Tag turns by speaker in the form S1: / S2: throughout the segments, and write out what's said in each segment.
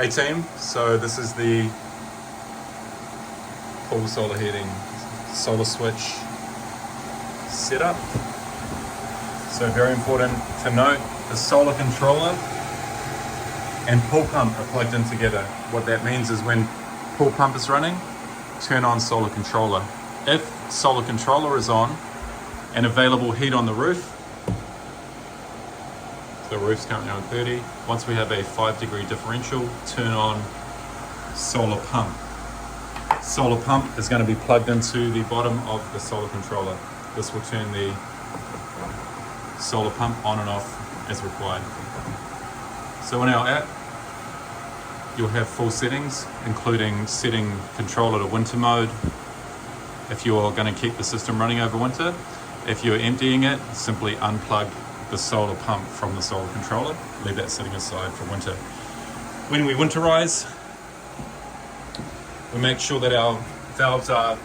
S1: Hey team, so this is the full solar heating solar switch setup. So very important to note, the solar controller and pool pump are plugged in together. What that means is when pool pump is running, turn on solar controller. If solar controller is on and available heat on the roof, the roof's currently on 30. Once we have a 5-degree differential, turn on solar pump. Solar pump is going to be plugged into the bottom of the solar controller. This will turn the solar pump on and off as required. So in our app, you'll have full settings, including setting controller to winter mode if you're going to keep the system running over winter. If you're emptying it, simply unplug the solar pump from the solar controller, leave that sitting aside for winter. When we winterize, we make sure that our valves are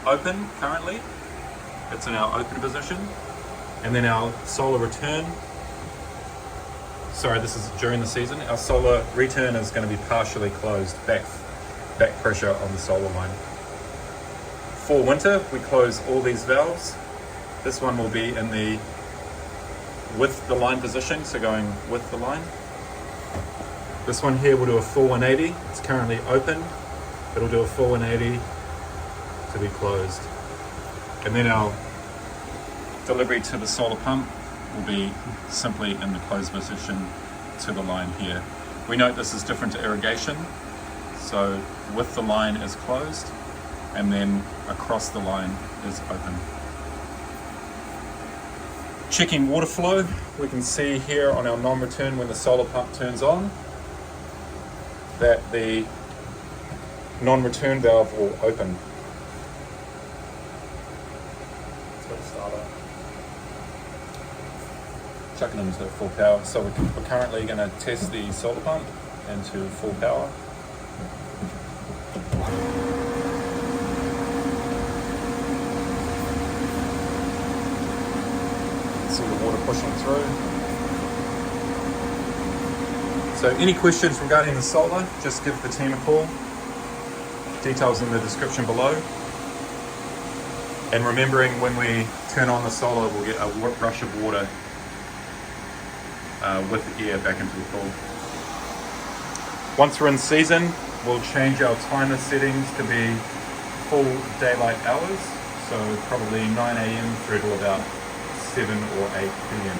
S1: open currently. It's in our open position. And then our solar return, this is during the season, our solar return is going to be partially closed, back pressure on the solar line. For winter, we close all these valves. This one will be in the with the line position, so going with the line. This one here will do a full 180. It's currently open. It'll do a full 180 to be closed. And then our delivery to the solar pump will be simply in the closed position to the line here. We note this is different to irrigation. So with the line is closed, and then across the line is open. Checking water flow, we can see here on our non-return when the solar pump turns on that the non-return valve will open. Let's go to starter. Chucking into full power. So we're currently going to test the solar pump into full power. See the water pushing through. So any questions regarding the solar, just give the team a call. Details in the description below. And remembering when we turn on the solar, we'll get a rush of water with the air back into the pool. Once we're in season, we'll change our timer settings to be full daylight hours. So probably 9 a.m. through to about 7 or 8 p.m.